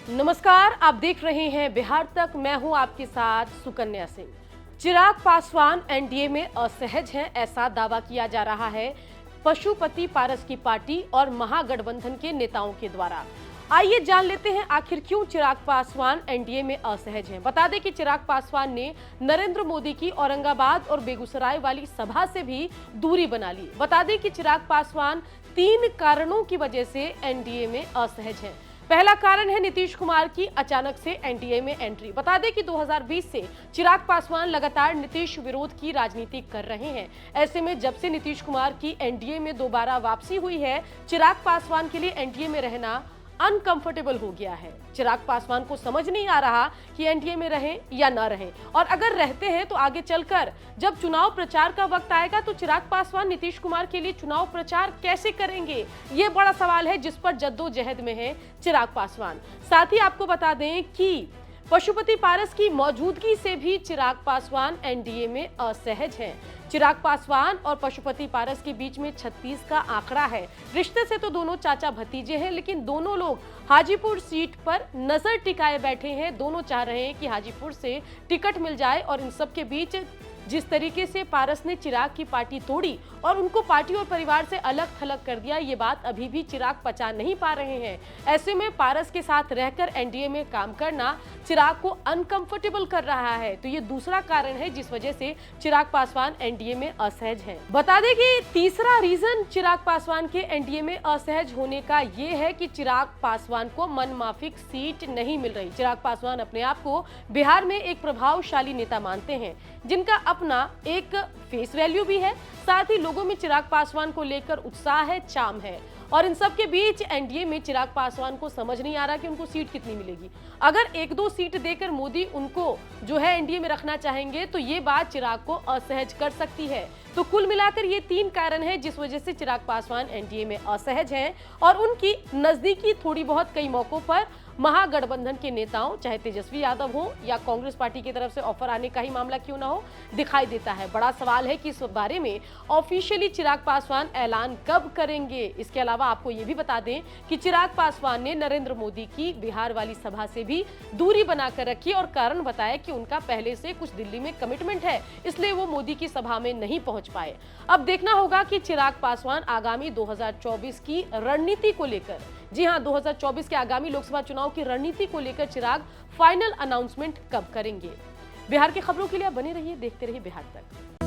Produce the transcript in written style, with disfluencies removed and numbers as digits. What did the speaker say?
नमस्कार, आप देख रहे हैं बिहार तक। मैं हूं आपके साथ सुकन्या सिंह। चिराग पासवान एनडीए में असहज हैं, ऐसा दावा किया जा रहा है पशुपति पारस की पार्टी और महागठबंधन के नेताओं के द्वारा। आइए जान लेते हैं आखिर क्यों चिराग पासवान एनडीए में असहज हैं। बता दें कि चिराग पासवान ने नरेंद्र मोदी की औरंगाबाद और बेगूसराय वाली सभा से भी दूरी बना ली। बता दें कि चिराग पासवान 3 कारणों की वजह से एनडीए में असहज हैं। पहला कारण है नीतीश कुमार की अचानक से एनडीए में एंट्री। बता दें कि 2020 से चिराग पासवान लगातार नीतीश विरोध की राजनीति कर रहे हैं। ऐसे में जब से नीतीश कुमार की एनडीए में दोबारा वापसी हुई है, चिराग पासवान के लिए एनडीए में रहना अनकंफर्टेबल हो गया है। चिराग पासवान को समझ नहीं आ रहा कि एनडीए में रहें या ना रहें, और अगर रहते हैं तो आगे चलकर जब चुनाव प्रचार का वक्त आएगा तो चिराग पासवान नीतीश कुमार के लिए चुनाव प्रचार कैसे करेंगे, ये बड़ा सवाल है जिस पर जद्दोजहद में है चिराग पासवान। साथ ही आपको बता दें कि पशुपति पारस की मौजूदगी से भी चिराग पासवान एनडीए में असहज हैं। चिराग पासवान और पशुपति पारस के बीच में 36 का आंकड़ा है। रिश्ते से तो दोनों चाचा भतीजे हैं, लेकिन दोनों लोग हाजीपुर सीट पर नजर टिकाए बैठे हैं। दोनों चाह रहे हैं कि हाजीपुर से टिकट मिल जाए, और इन सब के बीच जिस तरीके से पारस ने चिराग की पार्टी तोड़ी और उनको पार्टी और परिवार से अलग थलग कर दिया, ये बात अभी भी चिराग पचा नहीं पा रहे हैं। ऐसे में पारस के साथ रहकर एनडीए में काम करना चिराग को अनकंफर्टेबल कर रहा है। तो ये दूसरा कारण है जिस वजह से चिराग पासवान एनडीए में असहज हैं। बता दें कि तीसरा रीजन चिराग पासवान के एनडीए में असहज होने का ये है कि चिराग पासवान को मनमाफिक सीट नहीं मिल रही। चिराग पासवान अपने आप को बिहार में एक प्रभावशाली नेता मानते हैं, जिनका अपना एक फेस वैल्यू भी है। साथ ही लोगों में चिराग पासवान को लेकर उत्साह है, चाम है, और इन सब के बीच एनडीए में चिराग पासवान को समझ नहीं आ रहा कि उनको सीट कितनी मिलेगी। अगर 1-2 सीट देकर मोदी उनको जो है एनडीए में रखना चाहेंगे तो ये बात चिराग को असहज कर सकती है। तो कुल मिलाकर ये 3 कारण हैं जिस वजह से चिराग पासवान एनडीए में असहज हैं, और उनकी नजदीकी थोड़ी बहुत कई मौकों पर महागठबंधन के नेताओं, चाहे तेजस्वी यादव हो या कांग्रेस पार्टी की तरफ से ऑफर आने का ही मामला क्यों ना हो, दिखाई देता है। बड़ा सवाल है कि इस बारे में ऑफिशियली चिराग पासवान ऐलान कब करेंगे। इसके अलावा आपको ये भी बता दें कि चिराग पासवान ने नरेंद्र मोदी की बिहार वाली सभा से भी दूरी बनाकर रखी और कारण बताया कि उनका पहले से कुछ दिल्ली में कमिटमेंट है, इसलिए वो मोदी की सभा में नहीं पहुंच पाए। अब देखना होगा कि चिराग पासवान आगामी 2024 की रणनीति को लेकर, जी हां, 2024 के आगामी लोकसभा चुनाव की रणनीति को लेकर चिराग फाइनल अनाउंसमेंट कब करेंगे। बिहार की खबरों के लिए आप बने रहिए, देखते रहिए बिहार तक।